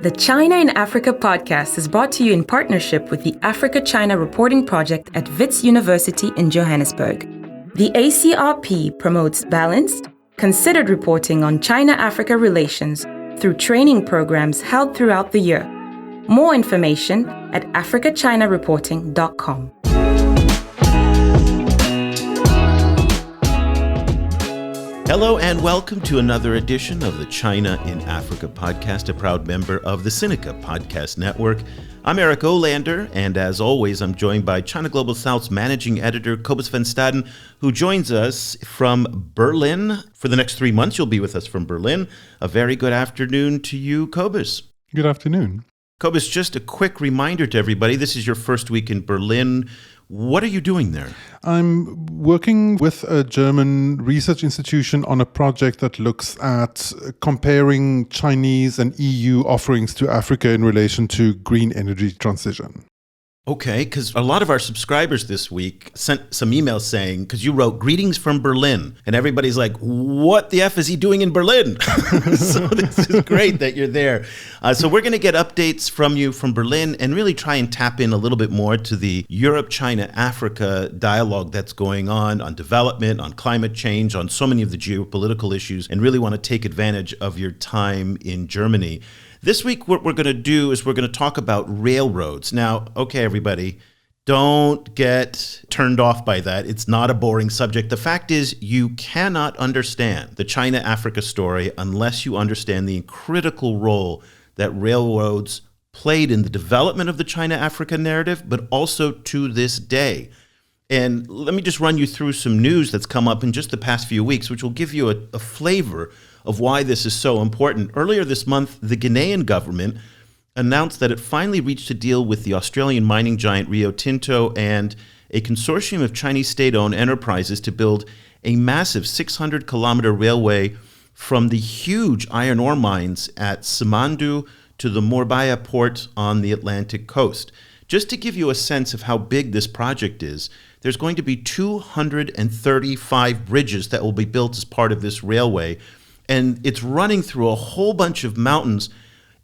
The China in Africa podcast is brought to you in partnership with the Africa-China Reporting Project at Wits University in Johannesburg. The ACRP promotes balanced, considered reporting on China-Africa relations through training programs held throughout the year. More information at africachinareporting.com. Hello and welcome to another edition of the China in Africa podcast, a proud member of the Sinica Podcast Network. I'm Eric Olander, and as always, I'm joined by China Global South's managing editor, Cobus van Staden, who joins us from Berlin. For the next 3 months, you'll be with us from Berlin. A very good afternoon to you, Cobus. Good afternoon. Cobus, just a quick reminder to everybody, this is your first week in Berlin. What are you doing there? I'm working with a German research institution on a project that looks at comparing Chinese and EU offerings to Africa in relation to green energy transition. Okay, because a lot of our subscribers this week sent some emails saying, because you wrote greetings from Berlin, and everybody's like, what the F is he doing in Berlin? So this is great that you're there. So we're going to get updates from you from Berlin and really try and tap in a little bit more to the Europe, China, Africa dialogue that's going on development, on climate change, on so many of the geopolitical issues, and really want to take advantage of your time in Germany. This week, what we're going to do is we're going to talk about railroads. Now, okay, everybody, don't get turned off by that. It's not a boring subject. The fact is, you cannot understand the China-Africa story unless you understand the critical role that railroads played in the development of the China-Africa narrative, but also to this day. And let me just run you through some news that's come up in just the past few weeks, which will give you a flavor of why this is so important. Earlier this month, the Ghanaian government announced that it finally reached a deal with the Australian mining giant Rio Tinto and a consortium of Chinese state-owned enterprises to build a massive 600-kilometer railway from the huge iron ore mines at Simandou to the Morbaya port on the Atlantic coast. Just to give you a sense of how big this project is, there's going to be 235 bridges that will be built as part of this railway. And it's running through a whole bunch of mountains,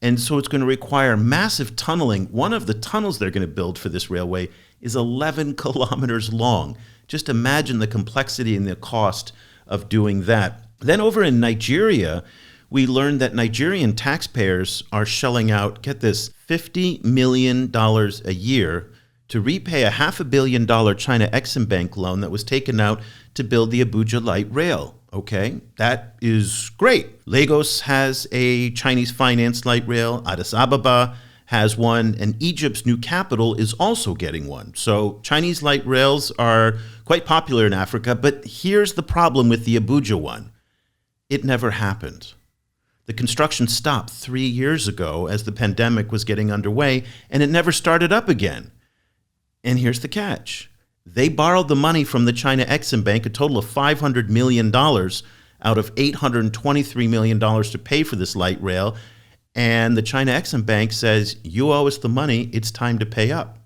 and so it's going to require massive tunneling. One of the tunnels they're going to build for this railway is 11 kilometers long. Just imagine the complexity and the cost of doing that. Then over in Nigeria, we learned that Nigerian taxpayers are shelling out, get this, $50 million a year to repay a $500 million China Exim Bank loan that was taken out to build the Abuja Light Rail. Okay, that is great. Lagos has a Chinese financed light rail. Addis Ababa has one, and Egypt's new capital is also getting one. So Chinese light rails are quite popular in Africa, but here's the problem with the Abuja one. It never happened. The construction stopped 3 years ago as the pandemic was getting underway, and it never started up again. And here's the catch. They borrowed the money from the China Exim Bank, a total of $500 million out of $823 million to pay for this light rail. And the China Exim Bank says, you owe us the money, it's time to pay up.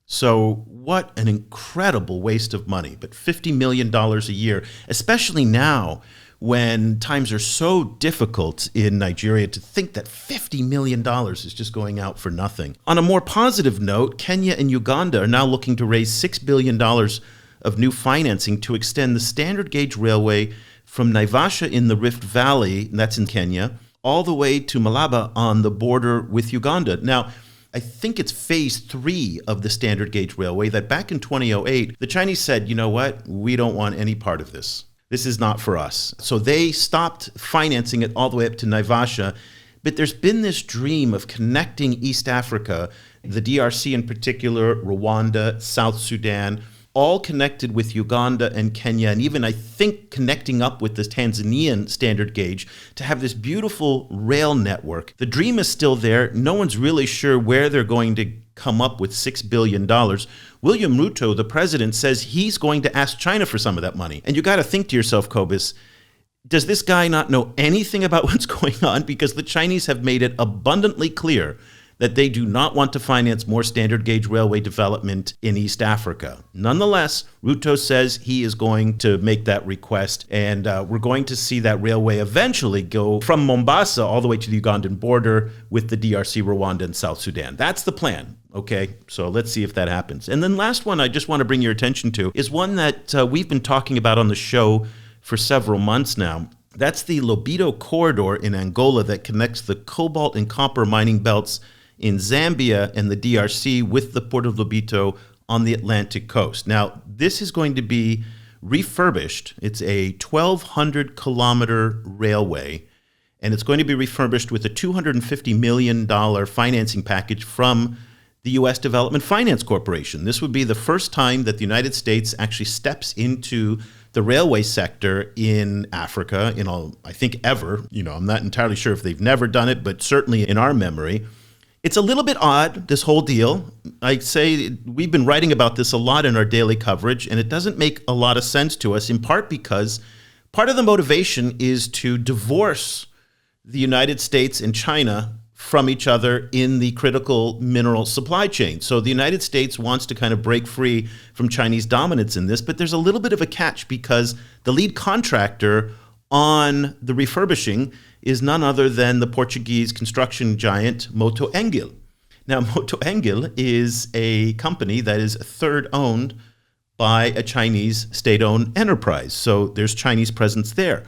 So what an incredible waste of money, but $50 million a year, especially now when times are so difficult in Nigeria, to think that $50 million is just going out for nothing. On a more positive note, Kenya and Uganda are now looking to raise $6 billion of new financing to extend the standard gauge railway from Naivasha in the Rift Valley, and that's in Kenya, all the way to Malaba on the border with Uganda. Now, I think it's phase 3 of the standard gauge railway that back in 2008, the Chinese said, you know what, we don't want any part of this. This is not for us. So they stopped financing it all the way up to Naivasha. But there's been this dream of connecting East Africa, the DRC in particular, Rwanda, South Sudan, all connected with Uganda and Kenya, and even I think connecting up with the Tanzanian standard gauge to have this beautiful rail network. The dream is still there. No one's really sure where they're going to come up with $6 billion. William Ruto, the president, says he's going to ask China for some of that money. And you got to think to yourself, Cobus, does this guy not know anything about what's going on? Because the Chinese have made it abundantly clear that they do not want to finance more standard gauge railway development in East Africa. Nonetheless, Ruto says he is going to make that request, and we're going to see that railway eventually go from Mombasa all the way to the Ugandan border with the DRC, Rwanda, and South Sudan. That's the plan. Okay, so let's see if that happens. And then last one I just want to bring your attention to is one that we've been talking about on the show for several months now. That's the Lobito corridor in Angola that connects the cobalt and copper mining belts in Zambia and the DRC with the port of Lobito on the Atlantic coast. Now, this is going to be refurbished. It's a 1,200-kilometer railway, and it's going to be refurbished with a $250 million financing package from the U.S. Development Finance Corporation. This would be the first time that the United States actually steps into the railway sector in Africa, I think ever. I'm not entirely sure if they've never done it, but certainly in our memory. It's a little bit odd, this whole deal. I say we've been writing about this a lot in our daily coverage, and it doesn't make a lot of sense to us, in part because part of the motivation is to divorce the United States and China from each other in the critical mineral supply chain. So the United States wants to kind of break free from Chinese dominance in this, but there's a little bit of a catch because the lead contractor on the refurbishing is none other than the Portuguese construction giant Moto Engil. Now, Moto Engil is a company that is third owned by a Chinese state-owned enterprise. So there's Chinese presence there.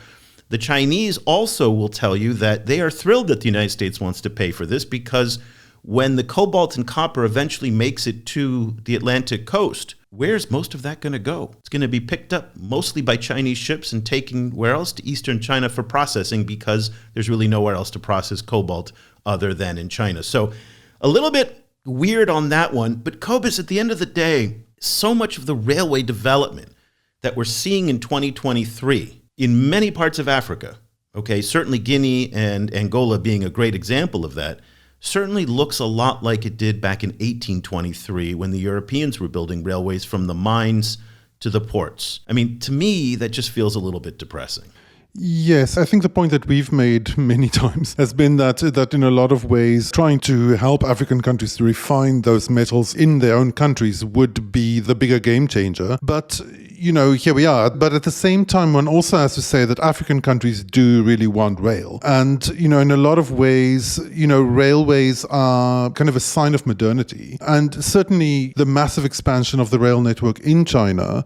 The Chinese also will tell you that they are thrilled that the United States wants to pay for this because when the cobalt and copper eventually makes it to the Atlantic coast, where's most of that going to go? It's going to be picked up mostly by Chinese ships and taken where else? To Eastern China for processing because there's really nowhere else to process cobalt other than in China. So a little bit weird on that one. But Cobus, at the end of the day, so much of the railway development that we're seeing in 2023 in many parts of Africa, okay, certainly Guinea and Angola being a great example of that, certainly looks a lot like it did back in 1823 when the Europeans were building railways from the mines to the ports. I mean, to me, that just feels a little bit depressing. Yes, I think the point that we've made many times has been that in a lot of ways, trying to help African countries to refine those metals in their own countries would be the bigger game changer. But here we are. But at the same time, one also has to say that African countries do really want rail. And, in a lot of ways, railways are kind of a sign of modernity. And certainly the massive expansion of the rail network in China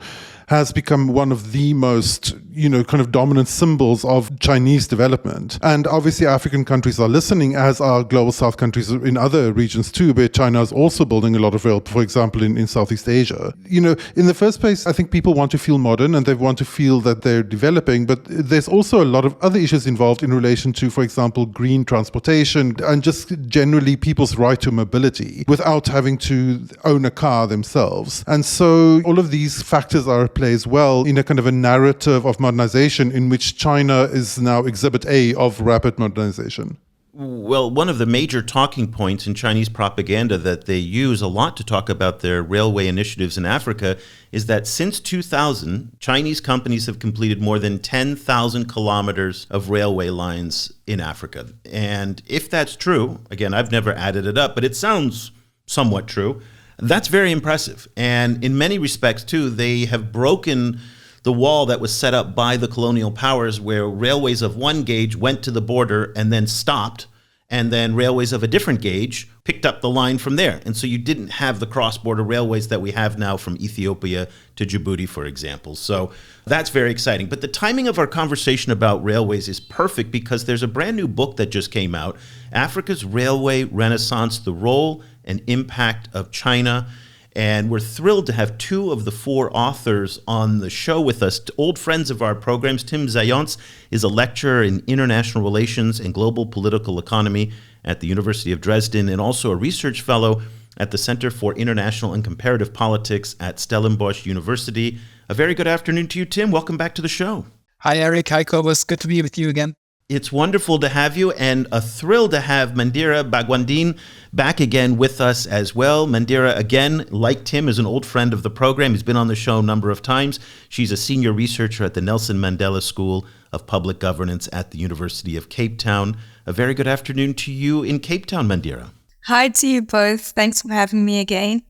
has become one of the most, kind of dominant symbols of Chinese development. And obviously African countries are listening, as are global south countries in other regions too, where China is also building a lot of rail, for example, in Southeast Asia. In the first place, I think people want to feel modern and they want to feel that they're developing, but there's also a lot of other issues involved in relation to, for example, green transportation and just generally people's right to mobility without having to own a car themselves. And so all of these factors are plays well in a kind of a narrative of modernization in which China is now exhibit A of rapid modernization. Well, one of the major talking points in Chinese propaganda that they use a lot to talk about their railway initiatives in Africa is that since 2000, Chinese companies have completed more than 10,000 kilometers of railway lines in Africa. And if that's true, again, I've never added it up, but it sounds somewhat true. That's very impressive. And in many respects, too, they have broken the wall that was set up by the colonial powers where railways of one gauge went to the border and then stopped, and then railways of a different gauge picked up the line from there. And so you didn't have the cross-border railways that we have now from Ethiopia to Djibouti, for example. So that's very exciting. But the timing of our conversation about railways is perfect because there's a brand new book that just came out, Africa's Railway Renaissance, The Role and Impact of China. And we're thrilled to have two of the four authors on the show with us, old friends of our programs. Tim Zajontz is a lecturer in international relations and global political economy at the University of Dresden and also a research fellow at the Center for International and Comparative Politics at Stellenbosch University. A very good afternoon to you, Tim. Welcome back to the show. Hi, Eric. Hi, Cobus. Good to be with you again. It's wonderful to have you, and a thrill to have Mandira Bagwandeen back again with us as well. Mandira, again, like Tim, is an old friend of the program. He's been on the show a number of times. She's a senior researcher at the Nelson Mandela School of Public Governance at the University of Cape Town. A very good afternoon to you in Cape Town, Mandira. Hi to you both. Thanks for having me again.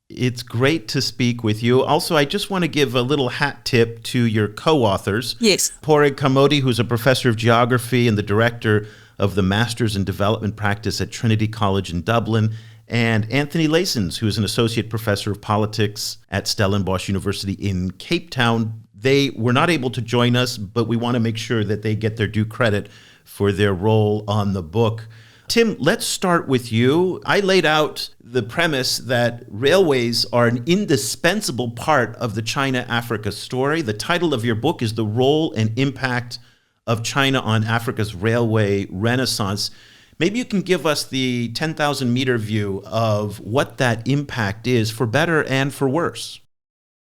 It's great to speak with you. Also, I just want to give a little hat tip to your co-authors. Yes. Eric Cobus, who's a professor of geography and the director of the Masters in Development Practice at Trinity College in Dublin, and Anthony Lasons, who is an associate professor of politics at Stellenbosch University in Cape Town. They were not able to join us, but we want to make sure that they get their due credit for their role on the book. Tim, let's start with you. I laid out the premise that railways are an indispensable part of the China-Africa story. The title of your book is The Role and Impact of China on Africa's Railway Renaissance. Maybe you can give us the 10,000-meter view of what that impact is, for better and for worse.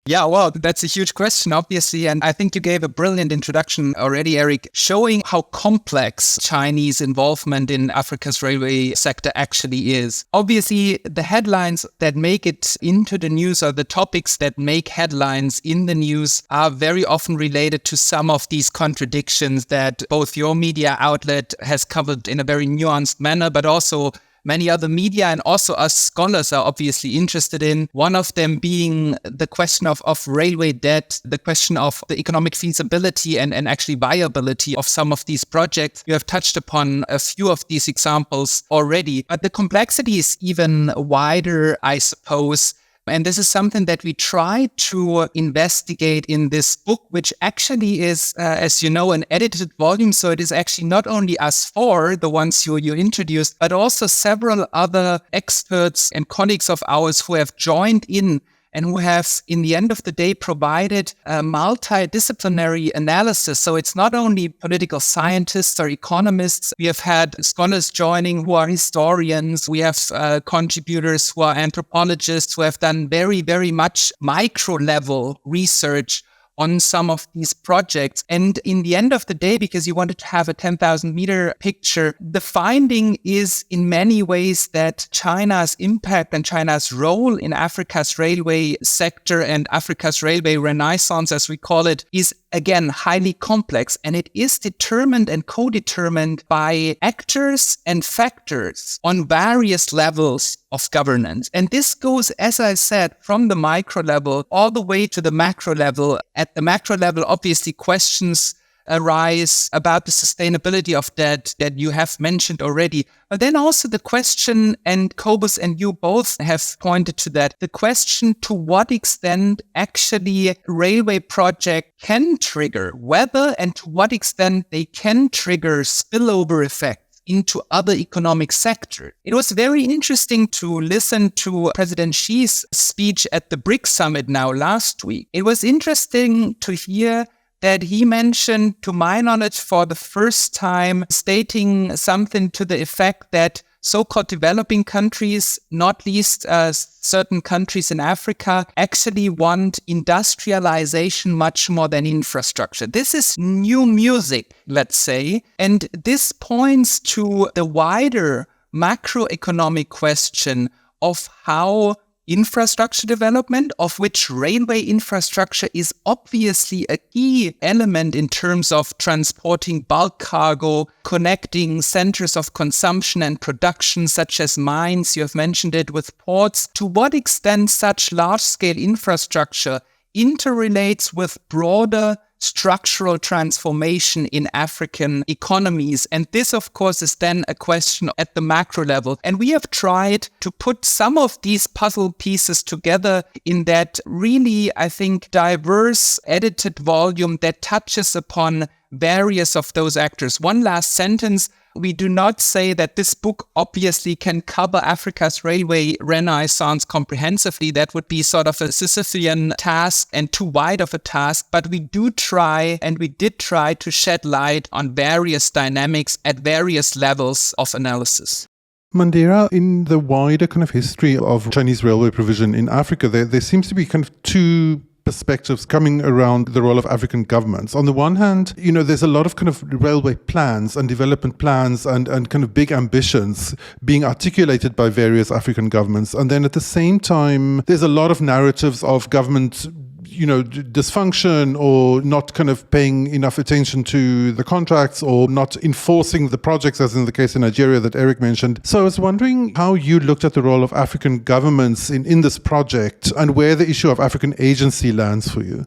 Yeah, well, that's a huge question, obviously. And I think you gave a brilliant introduction already, Eric, showing how complex Chinese involvement in Africa's railway sector actually is. Obviously, the headlines that make it into the news, or the topics that make headlines in the news, are very often related to some of these contradictions that both your media outlet has covered in a very nuanced manner, but also many other media and also us scholars are obviously interested in. One of them being the question of railway debt, the question of the economic feasibility and actually viability of some of these projects. You have touched upon a few of these examples already, but the complexity is even wider, I suppose. And this is something that we try to investigate in this book, which actually is, as you know, an edited volume. So it is actually not only us four, the ones you introduced, but also several other experts and colleagues of ours who have joined in and who have, in the end of the day, provided a multidisciplinary analysis. So it's not only political scientists or economists. We have had scholars joining who are historians. We have contributors who are anthropologists who have done very, very much micro-level research on some of these projects. And in the end of the day, because you wanted to have a 10,000-meter picture, the finding is in many ways that China's impact and China's role in Africa's railway sector and Africa's railway renaissance, as we call it, is again highly complex, and it is determined and co-determined by actors and factors on various levels of governance. And this goes, as I said, from the micro level all the way to the macro level. At the macro level, obviously, questions arise about the sustainability of that you have mentioned already. But then also the question, and Cobus and you both have pointed to that, the question to what extent actually a railway project can trigger, whether and to what extent they can trigger spillover effects into other economic sectors. It was very interesting to listen to President Xi's speech at the BRICS summit now last week. It was interesting to hear that he mentioned, to my knowledge, for the first time, stating something to the effect that so-called developing countries, not least certain countries in Africa, actually want industrialization much more than infrastructure. This is new music, let's say, and this points to the wider macroeconomic question of how infrastructure development, of which railway infrastructure is obviously a key element in terms of transporting bulk cargo, connecting centers of consumption and production such as mines, you have mentioned it, with ports. To what extent such large-scale infrastructure interrelates with broader structural transformation in African economies. And this, of course, is then a question at the macro level. And we have tried to put some of these puzzle pieces together in that really, I think, diverse edited volume that touches upon various of those actors. One last sentence. We do not say that this book obviously can cover Africa's railway renaissance comprehensively. That would be sort of a Sisyphean task and too wide of a task. But we do try, and we did try, to shed light on various dynamics at various levels of analysis. Mandira, in the wider kind of history of Chinese railway provision in Africa, there seems to be kind of two perspectives coming around the role of African governments. On the one hand, there's a lot of kind of railway plans and development plans and kind of big ambitions being articulated by various African governments. And then at the same time, there's a lot of narratives of government dysfunction or not kind of paying enough attention to the contracts or not enforcing the projects, as in the case in Nigeria that Eric mentioned. So I was wondering how you looked at the role of African governments in this project and where the issue of African agency lands for you.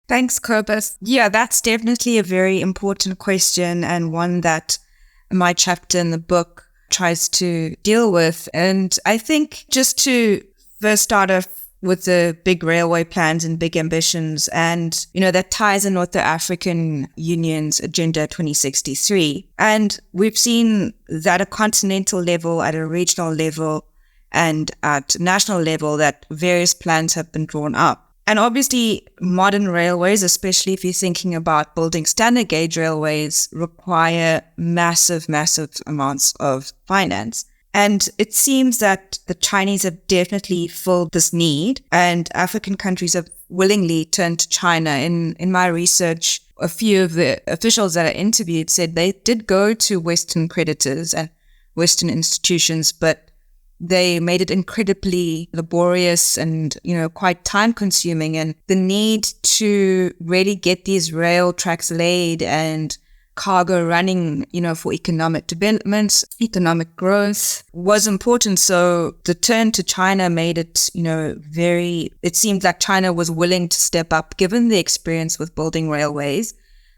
Thanks, Cobus. Yeah, that's definitely a very important question and one that my chapter in the book tries to deal with. And I think just to first start off with the big railway plans and big ambitions, and, that ties in with the African Union's Agenda 2063. And we've seen that at a continental level, at a regional level, and at national level that various plans have been drawn up. And obviously, modern railways, especially if you're thinking about building standard gauge railways, require massive, massive amounts of finance. And it seems that the Chinese have definitely filled this need, and African countries have willingly turned to China. In my research, a few of the officials that I interviewed said they did go to Western creditors and Western institutions, but they made it incredibly laborious and, quite time consuming. And the need to really get these rail tracks laid and cargo running, for economic development, economic growth was important. So the turn to China made it, it seemed like China was willing to step up given the experience with building railways.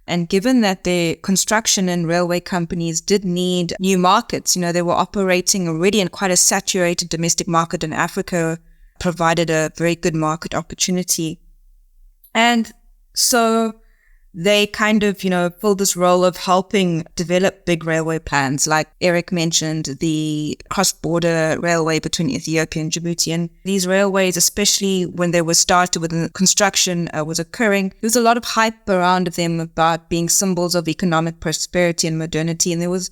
And given that the construction and railway companies did need new markets, they were operating already in quite a saturated domestic market in Africa, provided a very good market opportunity. And so they kind of, filled this role of helping develop big railway plans. Like Eric mentioned, the cross-border railway between Ethiopia and Djibouti. And these railways, especially when they were started, when the construction was occurring, there was a lot of hype around them about being symbols of economic prosperity and modernity. And there was,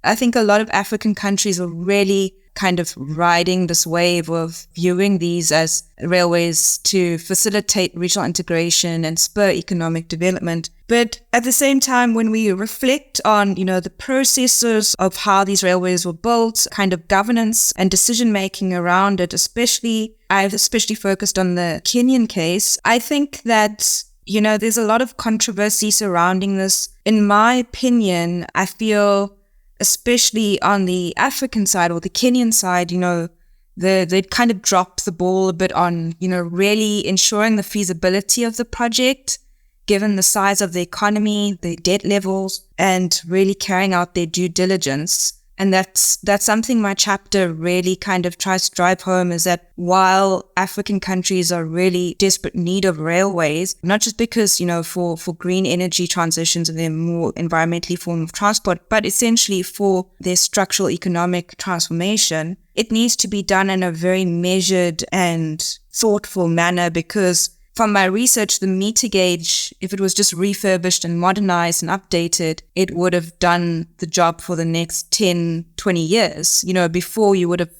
I think, a lot of African countries were really kind of riding this wave of viewing these as railways to facilitate regional integration and spur economic development. But at the same time, when we reflect on, the processes of how these railways were built, kind of governance and decision-making around it, I've especially focused on the Kenyan case. I think that, there's a lot of controversy surrounding this. In my opinion, I feel especially on the African side or the Kenyan side, they'd kind of dropped the ball a bit on, really ensuring the feasibility of the project, given the size of the economy, the debt levels, and really carrying out their due diligence. And that's something my chapter really kind of tries to drive home, is that while African countries are really desperate need of railways, not just because, for green energy transitions and their more environmentally form of transport, but essentially for their structural economic transformation, it needs to be done in a very measured and thoughtful manner, because from my research, the meter gauge, if it was just refurbished and modernized and updated, it would have done the job for the next 10, 20 years, before you would have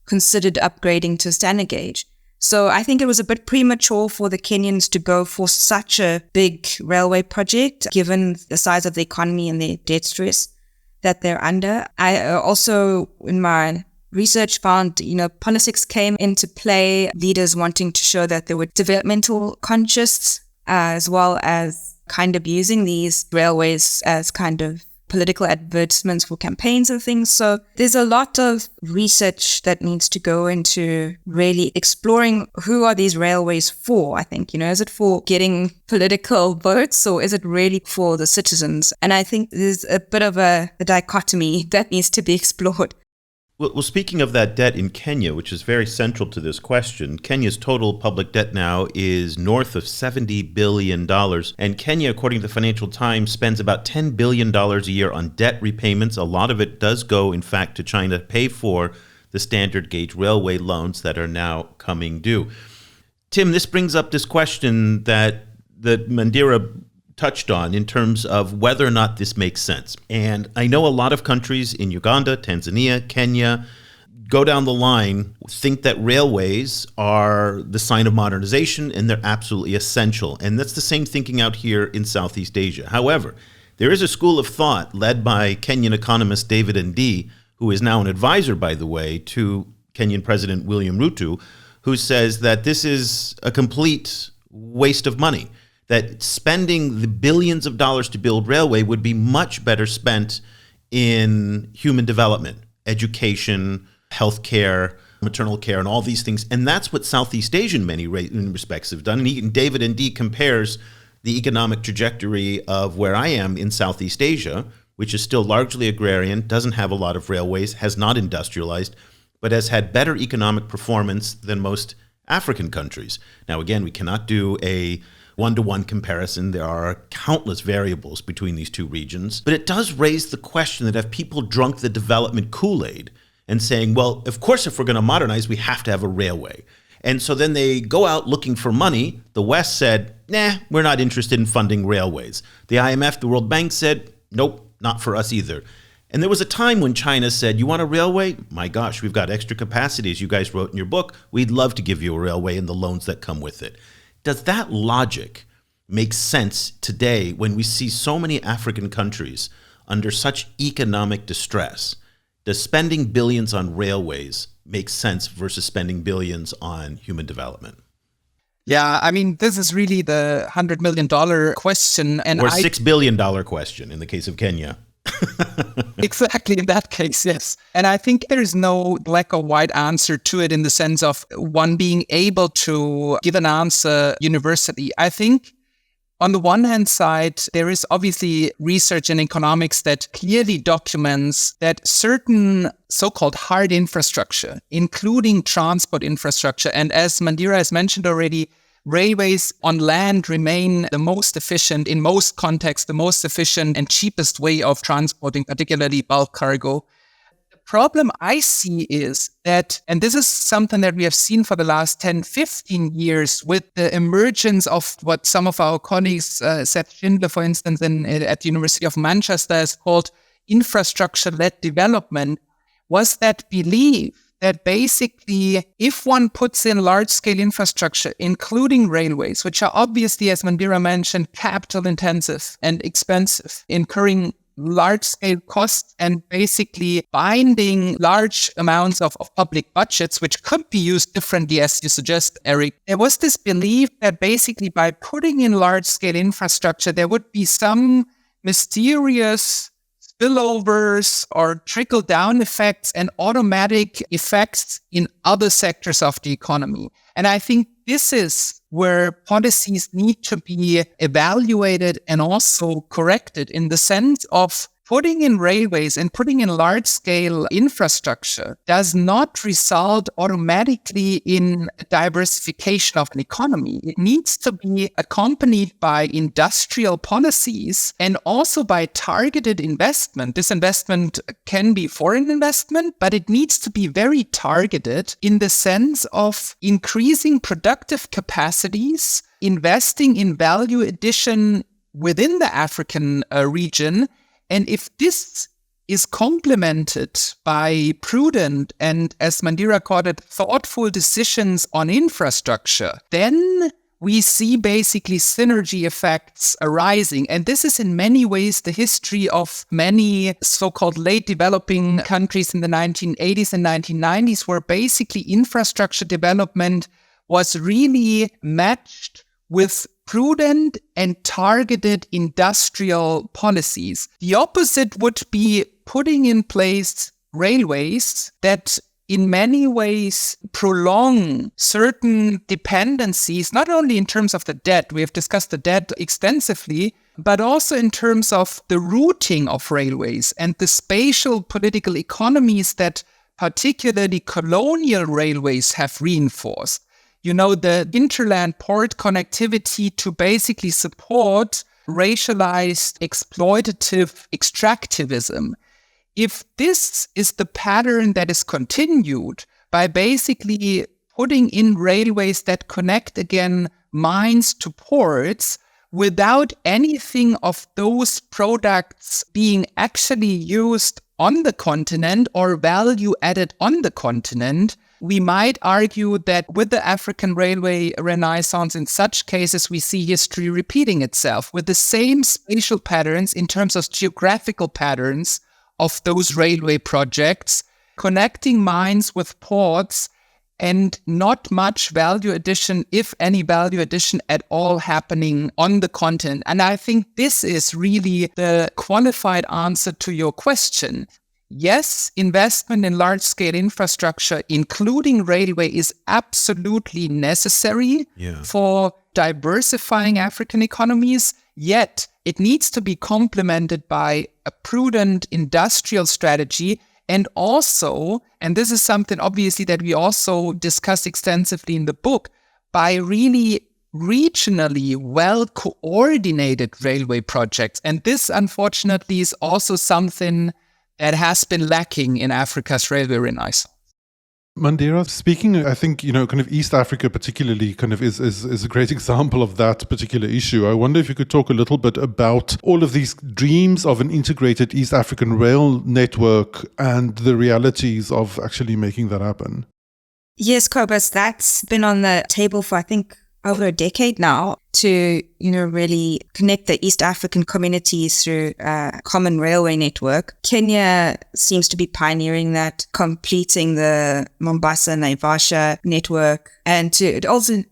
considered upgrading to standard gauge. So I think it was a bit premature for the Kenyans to go for such a big railway project, given the size of the economy and the debt stress that they're under. I also, in my research, found, politics came into play, leaders wanting to show that they were developmental conscious, as well as kind of using these railways as kind of political advertisements for campaigns and things. So there's a lot of research that needs to go into really exploring who are these railways for, I think. Is it for getting political votes, or is it really for the citizens? And I think there's a bit of a dichotomy that needs to be explored. Well, speaking of that debt in Kenya, which is very central to this question, Kenya's total public debt now is north of $70 billion. And Kenya, according to the Financial Times, spends about $10 billion a year on debt repayments. A lot of it does go, in fact, to China to pay for the standard gauge railway loans that are now coming due. Tim, this brings up this question that Mandira touched on in terms of whether or not this makes sense. And I know a lot of countries in Uganda, Tanzania, Kenya, go down the line, think that railways are the sign of modernization and they're absolutely essential. And that's the same thinking out here in Southeast Asia. However, there is a school of thought led by Kenyan economist David Ndii, who is now an advisor, by the way, to Kenyan President William Ruto, who says that this is a complete waste of money, that spending the billions of dollars to build railway would be much better spent in human development, education, healthcare, maternal care, and all these things. And that's what Southeast Asia in many respects have done. And David N.D. compares the economic trajectory of where I am in Southeast Asia, which is still largely agrarian, doesn't have a lot of railways, has not industrialized, but has had better economic performance than most African countries. Now, again, we cannot do a one-to-one comparison. There are countless variables between these two regions. But it does raise the question that have people drunk the development Kool-Aid and saying, well, of course, if we're going to modernize, we have to have a railway. And so then they go out looking for money. The West said, nah, we're not interested in funding railways. The IMF, the World Bank said, nope, not for us either. And there was a time when China said, you want a railway? My gosh, we've got extra capacity, as you guys wrote in your book. We'd love to give you a railway and the loans that come with it. Does that logic make sense today when we see so many African countries under such economic distress? Does spending billions on railways make sense versus spending billions on human development? Yeah, I mean, this is really the $100 million question. And or $6 billion question in the case of Kenya. Exactly, in that case, yes. And I think there is no black or white answer to it in the sense of one being able to give an answer universally. I think on the one hand side, there is obviously research in economics that clearly documents that certain so-called hard infrastructure, including transport infrastructure, and as Mandira has mentioned already, railways on land remain the most efficient, in most contexts, the most efficient and cheapest way of transporting, particularly bulk cargo. The problem I see is that, and this is something that we have seen for the last 10, 15 years with the emergence of what some of our colleagues, Seth Schindler, for instance, at the University of Manchester, has called infrastructure-led development, was that belief that basically if one puts in large-scale infrastructure, including railways, which are obviously, as Mandira mentioned, capital-intensive and expensive, incurring large-scale costs and basically binding large amounts of public budgets, which could be used differently, as you suggest, Eric. There was this belief that basically by putting in large-scale infrastructure, there would be some mysterious spillovers or trickle-down effects and automatic effects in other sectors of the economy. And I think this is where policies need to be evaluated and also corrected in the sense of putting in railways and putting in large-scale infrastructure does not result automatically in diversification of an economy. It needs to be accompanied by industrial policies and also by targeted investment. This investment can be foreign investment, but it needs to be very targeted in the sense of increasing productive capacities, investing in value addition within the African region. And if this is complemented by prudent and, as Mandira called it, thoughtful decisions on infrastructure, then we see basically synergy effects arising. And this is in many ways the history of many so-called late developing countries in the 1980s and 1990s, where basically infrastructure development was really matched with prudent and targeted industrial policies. The opposite would be putting in place railways that in many ways prolong certain dependencies, not only in terms of the debt, we have discussed the debt extensively, but also in terms of the routing of railways and the spatial political economies that particularly colonial railways have reinforced. You know, the interland port connectivity to basically support racialized exploitative extractivism. If this is the pattern that is continued by basically putting in railways that connect again mines to ports without anything of those products being actually used on the continent or value added on the continent, we might argue that with the African railway renaissance, in such cases, we see history repeating itself with the same spatial patterns in terms of geographical patterns of those railway projects, connecting mines with ports and not much value addition, if any value addition at all, happening on the continent. And I think this is really the qualified answer to your question. Yes, investment in large-scale infrastructure, including railway, is absolutely necessary for diversifying African economies, yet it needs to be complemented by a prudent industrial strategy. And also, and this is something obviously that we also discuss extensively in the book, by really regionally well-coordinated railway projects. And this, unfortunately, is also something that has been lacking in Africa's railway renaissance. Mandira, speaking, I think, kind of East Africa particularly kind of is a great example of that particular issue. I wonder if you could talk a little bit about all of these dreams of an integrated East African rail network and the realities of actually making that happen. Yes, Cobus, that's been on the table for, I think, over a decade now, to, really connect the East African communities through a common railway network. Kenya seems to be pioneering that, completing the Mombasa-Naivasha network. And it also,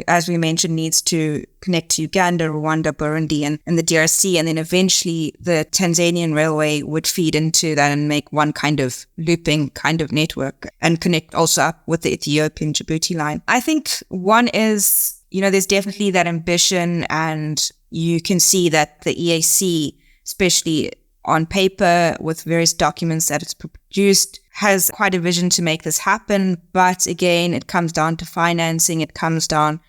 as we mentioned, needs to connect to Uganda, Rwanda, Burundi, and the DRC. And then eventually the Tanzanian railway would feed into that and make one kind of looping kind of network and connect also up with the Ethiopian Djibouti line. I think one is, there's definitely that ambition, and you can see that the EAC, especially on paper with various documents that it's produced, has quite a vision to make this happen. But again, it comes down to financing. It comes down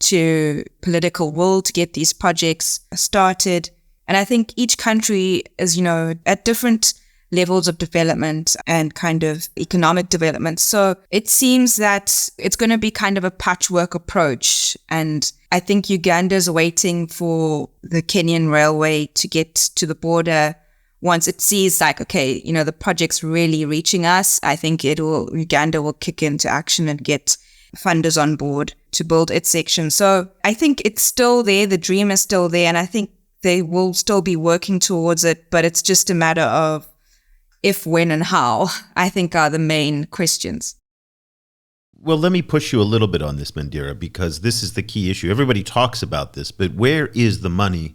to political will to get these projects started. And I think each country is, at different levels of development and kind of economic development. So it seems that it's going to be kind of a patchwork approach. And I think Uganda is waiting for the Kenyan railway to get to the border. Once it sees okay, the project's really reaching us, I think Uganda will kick into action and get funders on board to build its section. So I think it's still there. The dream is still there. And I think they will still be working towards it, but it's just a matter of if, when, and how, I think, are the main questions. Well, let me push you a little bit on this, Mandira, because this is the key issue. Everybody talks about this, but where is the money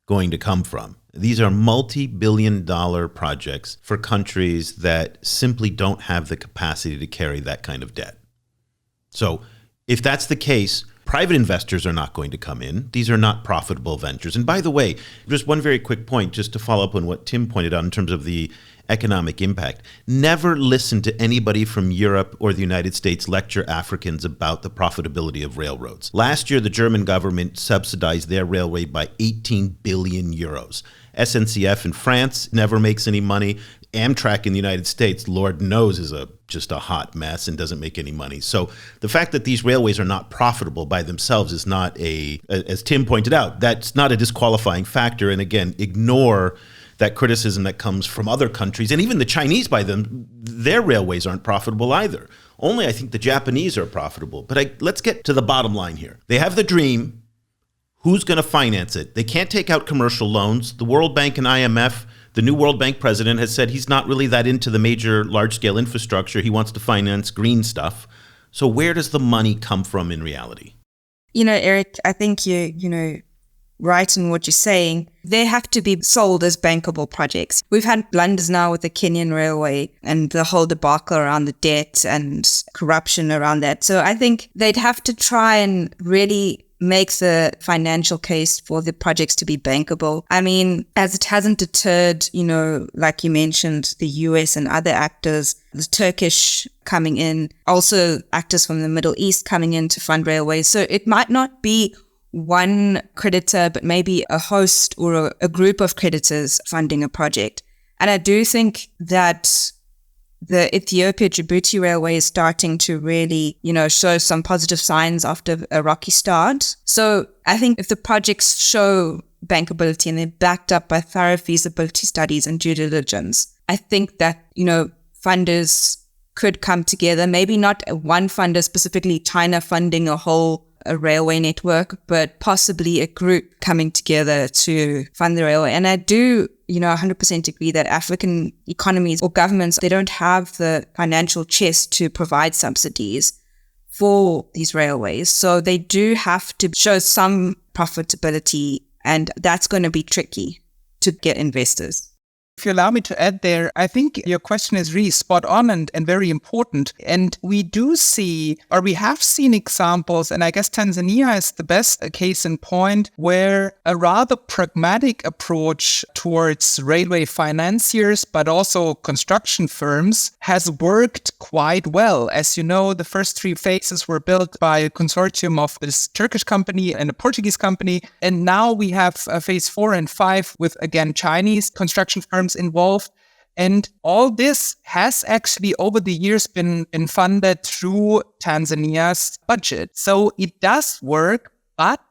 going to come from? These are multi-billion-dollar projects for countries that simply don't have the capacity to carry that kind of debt. So if that's the case, private investors are not going to come in. These are not profitable ventures. And by the way, just one very quick point, just to follow up on what Tim pointed out in terms of the economic impact. Never listen to anybody from Europe or the United States lecture Africans about the profitability of railroads. Last year, the German government subsidized their railway by 18 billion euros. SNCF in France never makes any money. Amtrak in the United States, Lord knows, is just a hot mess and doesn't make any money. So the fact that these railways are not profitable by themselves is not as Tim pointed out, that's not a disqualifying factor. And again, ignore that criticism that comes from other countries. And even the Chinese, their railways aren't profitable either. Only I think the Japanese are profitable. But let's get to the bottom line here. They have the dream. Who's going to finance it? They can't take out commercial loans. The World Bank and IMF, the new World Bank president has said he's not really that into the major large-scale infrastructure. He wants to finance green stuff. So where does the money come from in reality? Eric, I think you right in what you're saying. They have to be sold as bankable projects. We've had blunders now with the Kenyan railway and the whole debacle around the debt and corruption around that. So I think they'd have to try and really make the financial case for the projects to be bankable. I mean, as it hasn't deterred, like you mentioned, the US and other actors, the Turkish coming in, also actors from the Middle East coming in to fund railways. So it might not be one creditor, but maybe a host or a group of creditors funding a project. And I do think that the Ethiopia-Djibouti railway is starting to really, show some positive signs after a rocky start. So I think if the projects show bankability and they're backed up by thorough feasibility studies and due diligence, I think that, funders could come together, maybe not one funder, specifically China funding a railway network, but possibly a group coming together to fund the railway. And I do, 100% agree that African economies or governments, they don't have the financial chest to provide subsidies. for these railways. So they do have to show some profitability, and that's going to be tricky to get investors. If you allow me to add there, I think your question is really spot on and very important. And we do see, or we have seen examples, and I guess Tanzania is the best case in point, where a rather pragmatic approach towards railway financiers, but also construction firms, has worked quite well. As you know, the first 3 phases were built by a consortium of this Turkish company and a Portuguese company. And now we have phase 4 and 5 with, again, Chinese construction firms involved. And all this has actually over the years been funded through Tanzania's budget. So it does work, but,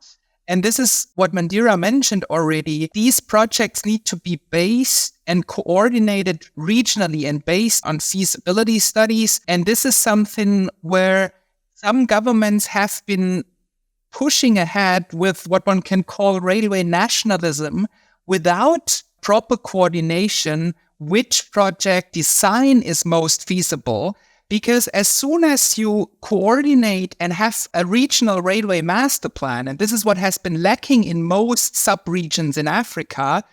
and this is what Mandira mentioned already, these projects need to be based and coordinated regionally and based on feasibility studies. And this is something where some governments have been pushing ahead with what one can call railway nationalism without proper coordination, which project design is most feasible. Because as soon as you coordinate and have a regional railway master plan, and this is what has been lacking in most sub-regions in Africa,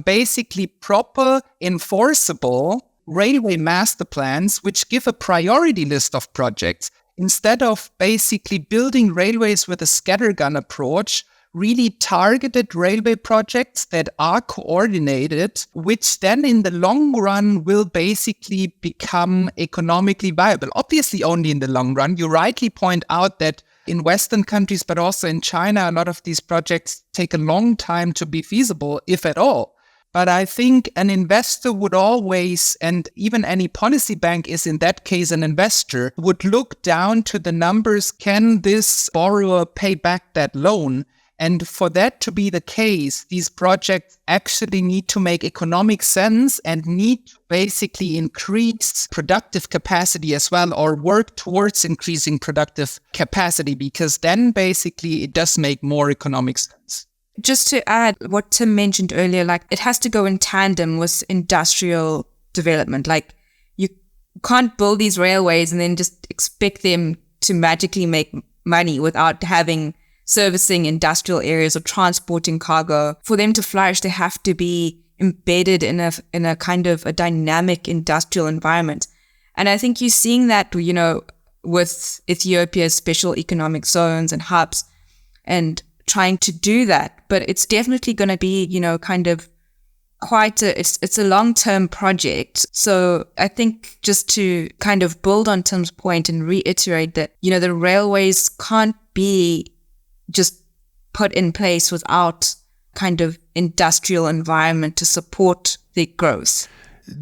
basically proper enforceable railway master plans, which give a priority list of projects, instead of basically building railways with a scattergun approach, really targeted railway projects that are coordinated, which then in the long run will basically become economically viable. Obviously, only in the long run. You rightly point out that in Western countries, but also in China, a lot of these projects take a long time to be feasible, if at all. But I think an investor would always, and even any policy bank is in that case an investor, would look down to the numbers. Can this borrower pay back that loan? And for that to be the case, these projects actually need to make economic sense and need to basically increase productive capacity as well, or work towards increasing productive capacity, because then basically it does make more economic sense. Just to add what Tim mentioned earlier, like it has to go in tandem with industrial development. Like you can't build these railways and then just expect them to magically make money without having servicing industrial areas or transporting cargo. For them to flourish, they have to be embedded in a kind of a dynamic industrial environment. And I think you're seeing that, you know, with Ethiopia's special economic zones and hubs and trying to do that. But it's definitely going to be, you know, kind of quite it's a long-term project. So I think just to kind of build on Tim's point and reiterate that, you know, the railways can't be just put in place without kind of industrial environment to support their growth.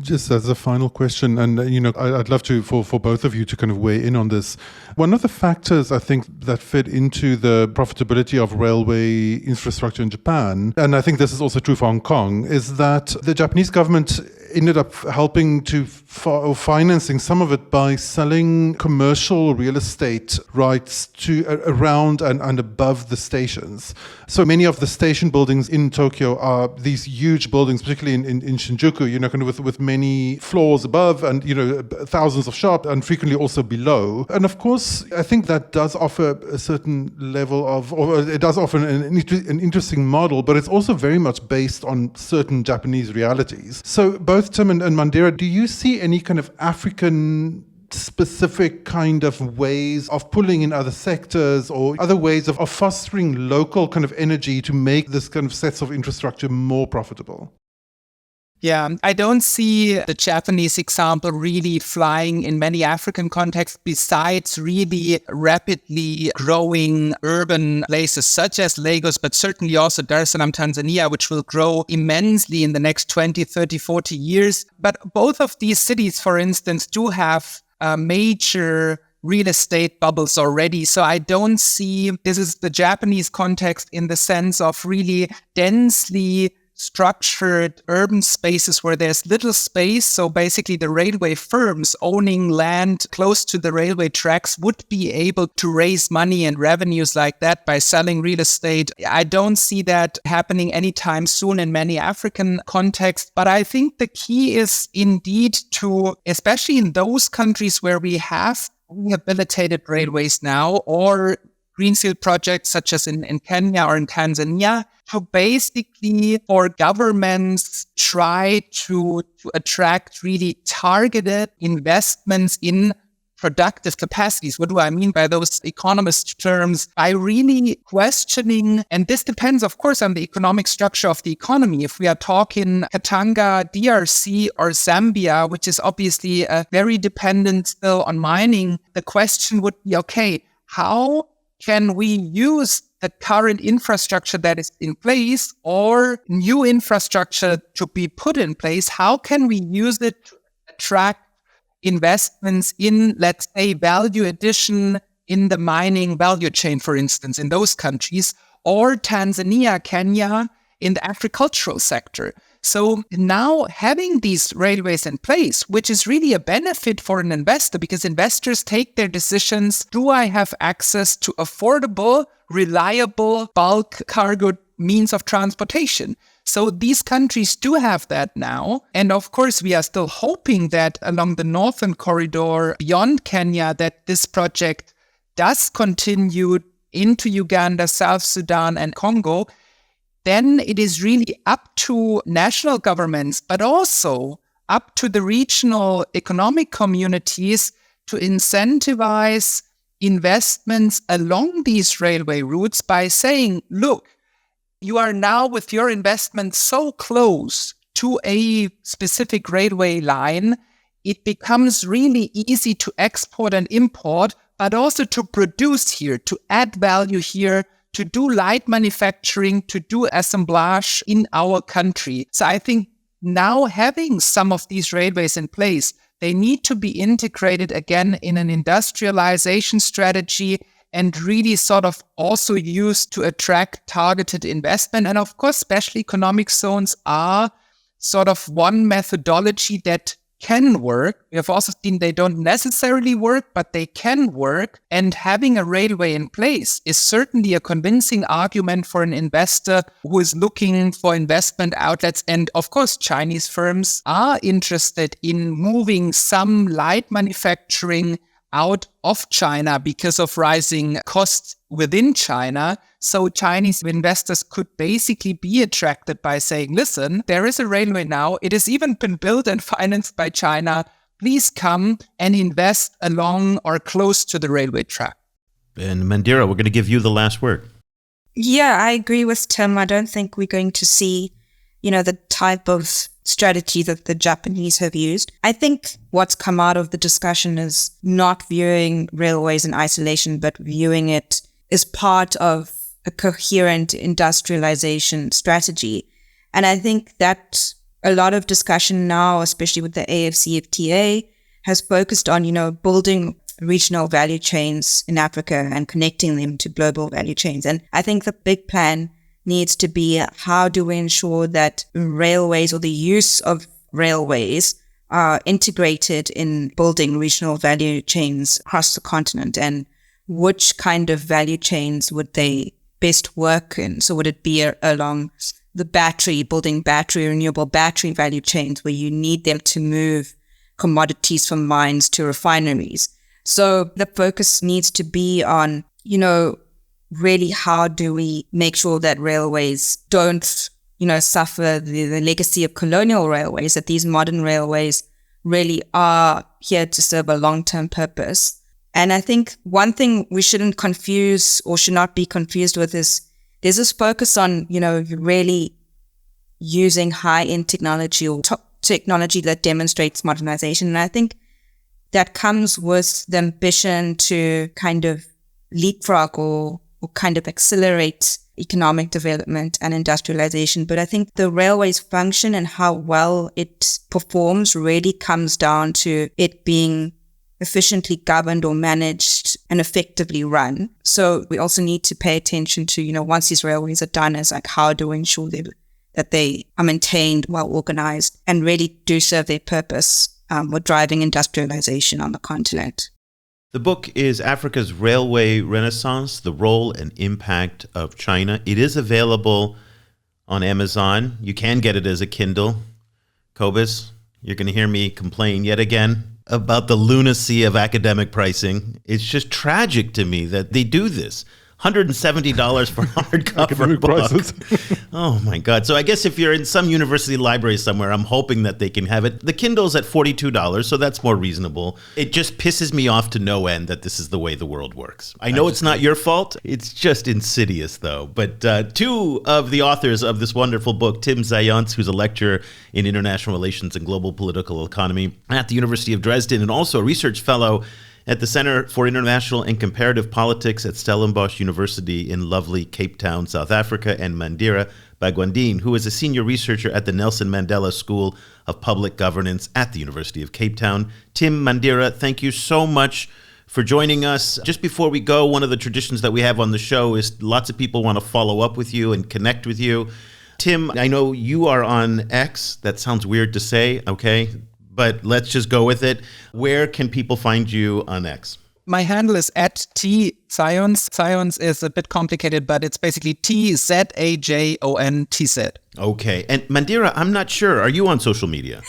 Just as a final question, and you know, I'd love to for both of you to kind of weigh in on this. One of the factors I think that fed into the profitability of railway infrastructure in Japan, and I think this is also true for Hong Kong, is that the Japanese government ended up helping to financing some of it by selling commercial real estate rights to around and above the stations. So many of the station buildings in Tokyo are these huge buildings, particularly in Shinjuku, you know, kind of with many floors above and, you know, thousands of shops and frequently also below. And of course, I think that does offer a certain level of, or it does offer an interesting model, but it's also very much based on certain Japanese realities. So both Tim and Mandira, do you see any kind of African specific kind of ways of pulling in other sectors or other ways of fostering local kind of energy to make this kind of sets of infrastructure more profitable? Yeah, I don't see the Japanese example really flying in many African contexts besides really rapidly growing urban places such as Lagos, but certainly also Dar es Salaam, Tanzania, which will grow immensely in the next 20, 30, 40 years. But both of these cities, for instance, do have major real estate bubbles already. So I don't see this is the Japanese context in the sense of really densely structured urban spaces where there's little space. So basically the railway firms owning land close to the railway tracks would be able to raise money and revenues like that by selling real estate. I don't see that happening anytime soon in many African contexts. But I think the key is indeed to, especially in those countries where we have rehabilitated railways now or greenfield projects such as in Kenya or in Tanzania, to basically for governments try to attract really targeted investments in productive capacities. What do I mean by those economist terms? By really questioning, and this depends, of course, on the economic structure of the economy. If we are talking Katanga, DRC, or Zambia, which is obviously very dependent still on mining, the question would be, okay, how can we use the current infrastructure that is in place or new infrastructure to be put in place? How can we use it to attract investments in, let's say, value addition in the mining value chain, for instance, in those countries, or Tanzania, Kenya, in the agricultural sector? So now having these railways in place, which is really a benefit for an investor, because investors take their decisions, do I have access to affordable, reliable bulk cargo means of transportation? So these countries do have that now. And of course, we are still hoping that along the northern corridor beyond Kenya, that this project does continue into Uganda, South Sudan, and Congo. Then it is really up to national governments, but also up to the regional economic communities to incentivize investments along these railway routes by saying, look, you are now with your investment so close to a specific railway line, it becomes really easy to export and import, but also to produce here, to add value here, to do light manufacturing, to do assemblage in our country. So I think now having some of these railways in place, they need to be integrated again in an industrialization strategy and really sort of also used to attract targeted investment. And of course, special economic zones are sort of one methodology that can work. We have also seen they don't necessarily work, but they can work. And having a railway in place is certainly a convincing argument for an investor who is looking for investment outlets. And of course, Chinese firms are interested in moving some light manufacturing out of China because of rising costs within China. So Chinese investors could basically be attracted by saying, listen, there is a railway now. It has even been built and financed by China. Please come and invest along or close to the railway track. And Mandira, we're going to give you the last word. Yeah, I agree with Tim. I don't think we're going to see, the type of strategy that the Japanese have used. I think what's come out of the discussion is not viewing railways in isolation, but viewing it as part of a coherent industrialization strategy. And I think that a lot of discussion now, especially with the AFCFTA, has focused on, building regional value chains in Africa and connecting them to global value chains. And I think the big plan needs to be, how do we ensure that railways or the use of railways are integrated in building regional value chains across the continent, and which kind of value chains would they best work in? So would it be along the building renewable battery value chains where you need them to move commodities from mines to refineries? So the focus needs to be on, really, how do we make sure that railways don't, suffer the legacy of colonial railways, that these modern railways really are here to serve a long-term purpose. And I think one thing we shouldn't confuse or should not be confused with is there's this focus on, really using high-end technology or top technology that demonstrates modernization. And I think that comes with the ambition to kind of leapfrog or kind of accelerate economic development and industrialization. But I think the railway's function and how well it performs really comes down to it being efficiently governed or managed and effectively run. So we also need to pay attention to, once these railways are done, is like, how do we ensure they're that they are maintained, well organized, and really do serve their purpose with driving industrialization on the continent. The book is Africa's Railway Renaissance, The Role and Impact of China. It is available on Amazon. You can get it as a Kindle. Cobus, you're going to hear me complain yet again about the lunacy of academic pricing. It's just tragic to me that they do this. $170 for a hardcover book. Oh my God. So I guess if you're in some university library somewhere, I'm hoping that they can have it. The Kindle's at $42, so that's more reasonable. It just pisses me off to no end that this is the way the world works. I know it's not your fault. It's just insidious, though. But two of the authors of this wonderful book, Tim Zajontz, who's a lecturer in international relations and global political economy at the University of Dresden, and also a research fellow at the Center for International and Comparative Politics at Stellenbosch University in lovely Cape Town, South Africa, and Mandira Bagwandeen, who is a senior researcher at the Nelson Mandela School of Public Governance at the University of Cape Town. Tim, Mandira, thank you so much for joining us. Just before we go, one of the traditions that we have on the show is lots of people want to follow up with you and connect with you. Tim, I know you are on X. That sounds weird to say, okay? But let's just go with it. Where can people find you on X? My handle is @Zajontz. Zajontz is a bit complicated, but it's basically TZAJONTZ. Okay. And Mandira, I'm not sure. Are you on social media?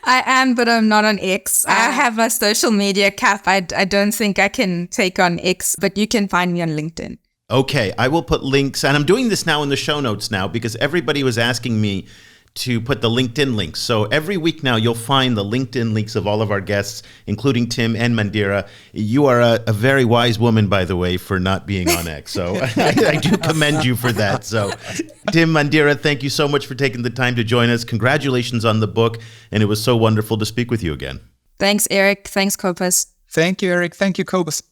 I am, but I'm not on X. I have a social media cap. I don't think I can take on X, but you can find me on LinkedIn. Okay. I will put links, and I'm doing this now in the show notes now because everybody was asking me to put the LinkedIn links. So every week now, you'll find the LinkedIn links of all of our guests, including Tim and Mandira. You are a very wise woman, by the way, for not being on X. So I do commend you for that. So Tim, Mandira, thank you so much for taking the time to join us. Congratulations on the book. And it was so wonderful to speak with you again. Thanks, Eric. Thanks, Cobus. Thank you, Eric. Thank you, Cobus.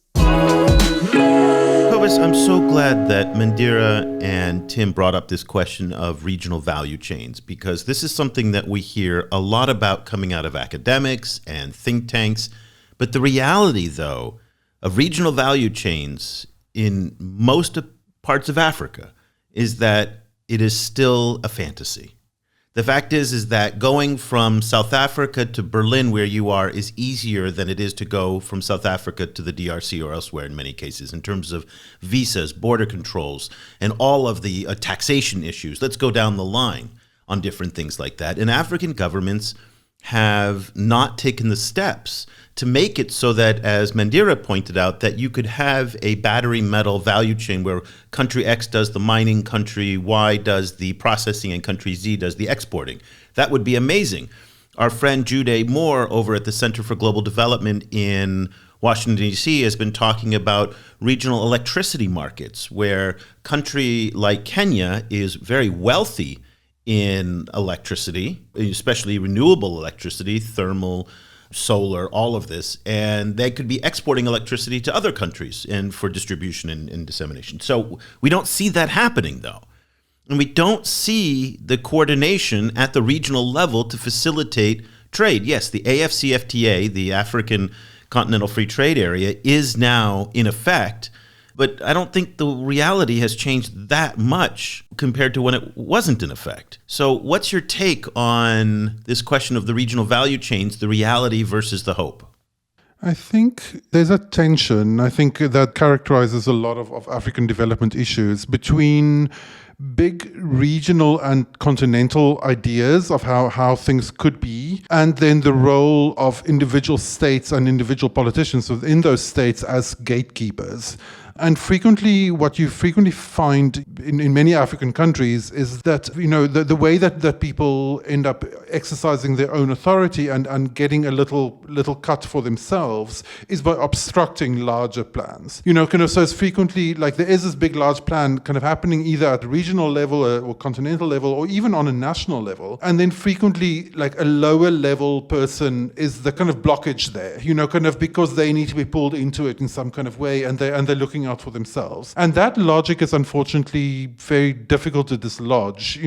Cobus, I'm so glad that Mandira and Tim brought up this question of regional value chains, because this is something that we hear a lot about coming out of academics and think tanks. But the reality, though, of regional value chains in most parts of Africa is that it is still a fantasy. The fact is that going from South Africa to Berlin, where you are, is easier than it is to go from South Africa to the DRC or elsewhere in many cases, in terms of visas, border controls, and all of the taxation issues. Let's go down the line on different things like that. And African governments have not taken the steps to make it so that, as Mandira pointed out, that you could have a battery metal value chain where country X does the mining, country Y does the processing, and country Z does the exporting. That would be amazing. Our friend Jude Moore over at the Center for Global Development in Washington, D.C. has been talking about regional electricity markets, where country like Kenya is very wealthy in electricity, especially renewable electricity, thermal, solar, all of this, and they could be exporting electricity to other countries and for distribution and dissemination. So we don't see that happening, though. And we don't see the coordination at the regional level to facilitate trade. Yes, the AFCFTA, the African Continental Free Trade Area, is now in effect, but I don't think the reality has changed that much compared to when it wasn't in effect. So what's your take on this question of the regional value chains, the reality versus the hope? I think there's a tension, I think, that characterizes a lot of African development issues between big regional and continental ideas of how things could be, and then the role of individual states and individual politicians within those states as gatekeepers. And frequently, what you frequently find in many African countries is that, you know, the way that people end up exercising their own authority and getting a little cut for themselves is by obstructing larger plans. You know, kind of, so it's frequently like there is this big, large plan kind of happening either at a regional level or continental level or even on a national level. And then frequently, like a lower level person is the kind of blockage there, you know, kind of because they need to be pulled into it in some kind of way, and they're looking working out for themselves. And that logic is unfortunately very difficult to dislodge.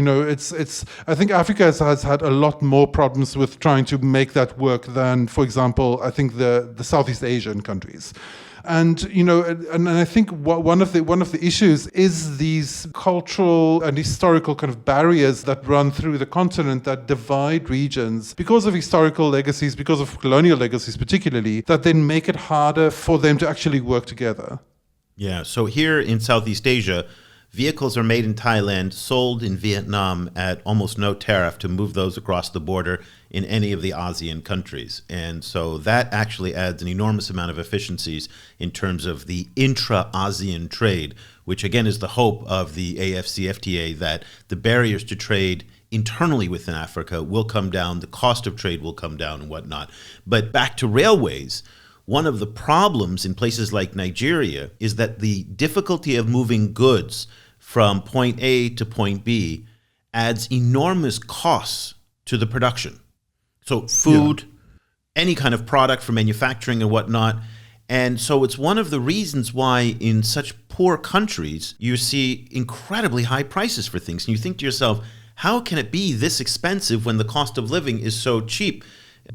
I think Africa has had a lot more problems with trying to make that work than, for example, I think the Southeast Asian countries. And I think one of the issues is these cultural and historical kind of barriers that run through the continent that divide regions because of historical legacies, because of colonial legacies particularly, that then make it harder for them to actually work together. Yeah, so here in Southeast Asia, vehicles are made in Thailand, sold in Vietnam at almost no tariff to move those across the border in any of the ASEAN countries. And so that actually adds an enormous amount of efficiencies in terms of the intra-ASEAN trade, which again is the hope of the AFCFTA, that the barriers to trade internally within Africa will come down, the cost of trade will come down and whatnot. But back to railways, one of the problems in places like Nigeria is that the difficulty of moving goods from point A to point B adds enormous costs to the production. So food, any kind of product for manufacturing and whatnot. And so it's one of the reasons why in such poor countries, you see incredibly high prices for things. And you think to yourself, how can it be this expensive when the cost of living is so cheap?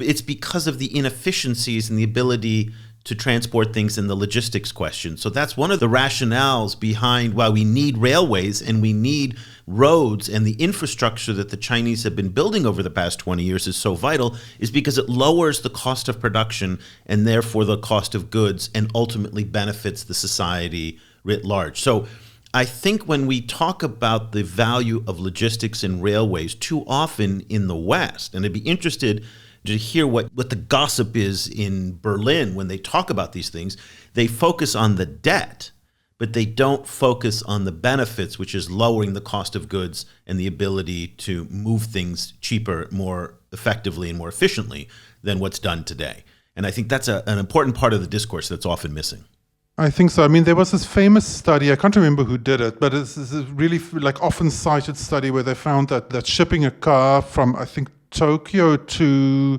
It's because of the inefficiencies and the ability to transport things in the logistics question. So that's one of the rationales behind why we need railways and we need roads, and the infrastructure that the Chinese have been building over the past 20 years is so vital, is because it lowers the cost of production and therefore the cost of goods and ultimately benefits the society writ large. So I think when we talk about the value of logistics and railways too often in the West, and I'd be interested to hear what the gossip is in Berlin when they talk about these things, they focus on the debt, but they don't focus on the benefits, which is lowering the cost of goods and the ability to move things cheaper, more effectively, and more efficiently than what's done today. And I think that's an important part of the discourse that's often missing. I think so. I mean, there was this famous study, I can't remember who did it, but it's a really often cited study where they found that shipping a car from, I think, Tokyo to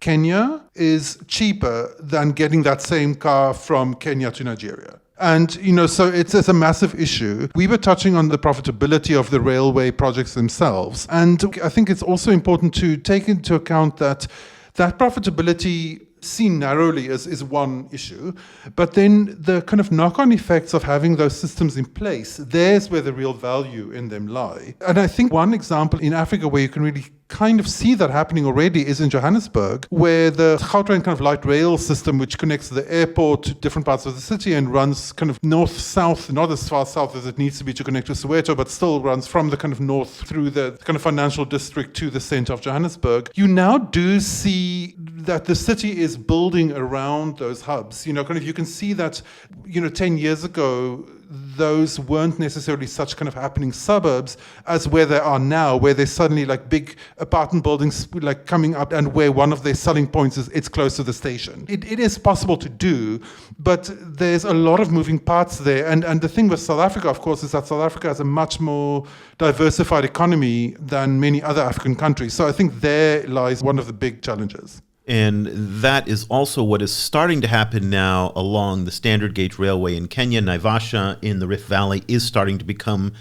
Kenya is cheaper than getting that same car from Kenya to Nigeria. And, so it's a massive issue. We were touching on the profitability of the railway projects themselves. And I think it's also important to take into account that profitability seen narrowly is one issue, but then the kind of knock-on effects of having those systems in place, there's where the real value in them lie. And I think one example in Africa where you can really kind of see that happening already is in Johannesburg, where the Gautrain kind of light rail system, which connects the airport to different parts of the city and runs kind of north-south, not as far south as it needs to be to connect to Soweto, but still runs from the kind of north through the kind of financial district to the center of Johannesburg. You now do see that the city is building around those hubs. You can see that, 10 years ago, those weren't necessarily such kind of happening suburbs as where they are now, where there's suddenly big apartment buildings coming up, and where one of their selling points is it's close to the station. It is possible to do, but there's a lot of moving parts there. And the thing with South Africa, of course, is that South Africa has a much more diversified economy than many other African countries. So I think there lies one of the big challenges. And that is also what is starting to happen now along the standard gauge railway in Kenya. Naivasha in the Rift Valley is starting to become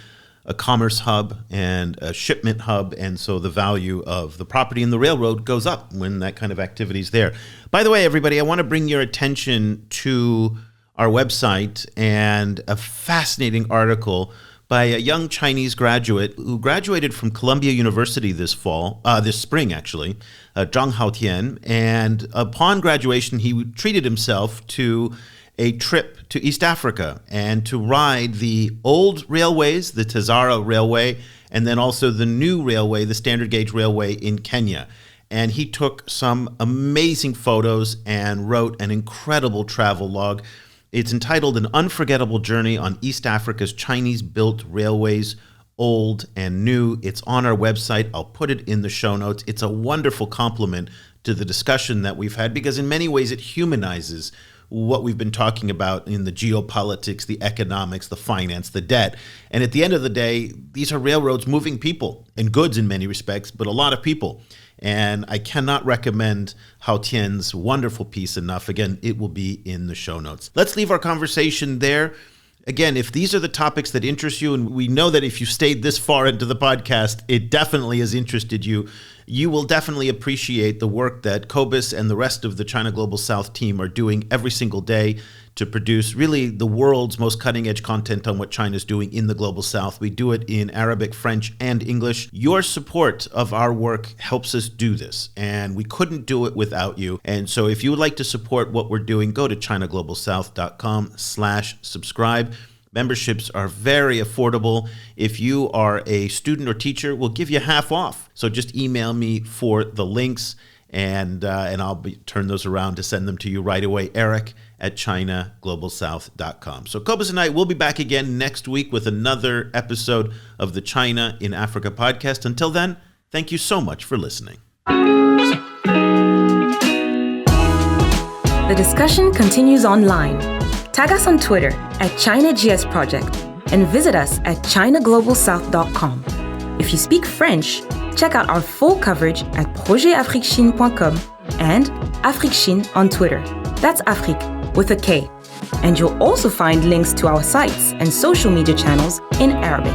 a commerce hub and a shipment hub. And so the value of the property and the railroad goes up when that kind of activity is there. By the way, everybody, I want to bring your attention to our website and a fascinating article by a young Chinese graduate who graduated from Columbia University this spring, Zhang Haotian. And upon graduation, he treated himself to a trip to East Africa and to ride the old railways, the Tazara Railway, and then also the new railway, the standard gauge railway in Kenya. And he took some amazing photos and wrote an incredible travel log. It's entitled An Unforgettable Journey on East Africa's Chinese-Built Railways, Old and New. It's on our website. I'll put it in the show notes. It's a wonderful complement to the discussion that we've had because in many ways it humanizes what we've been talking about in the geopolitics, the economics, the finance, the debt. And at the end of the day, these are railroads moving people and goods in many respects, but a lot of people. And I cannot recommend Hao Tian's wonderful piece enough. Again, it will be in the show notes. Let's leave our conversation there. Again, if these are the topics that interest you, and we know that if you stayed this far into the podcast, it definitely has interested you, you will definitely appreciate the work that Cobus and the rest of the China Global South team are doing every single day to produce really the world's most cutting-edge content on what China's doing in the Global South. We do it in Arabic, French, and English. Your support of our work helps us do this, and we couldn't do it without you. And so if you would like to support what we're doing, go to ChinaGlobalSouth.com/subscribe. Memberships are very affordable. If you are a student or teacher, we'll give you half off. So just email me for the links, and I'll turn those around to send them to you right away. Eric@ChinaGlobalSouth.com. So Cobus and I will be back again next week with another episode of the China in Africa podcast. Until then, thank you so much for listening. The discussion continues online. Tag us on Twitter @ChinaGSProject and visit us at ChinaGlobalSouth.com. If you speak French, check out our full coverage at projetafriquechine.com and AfriqueChine on Twitter. That's Afrique with a K. And you'll also find links to our sites and social media channels in Arabic.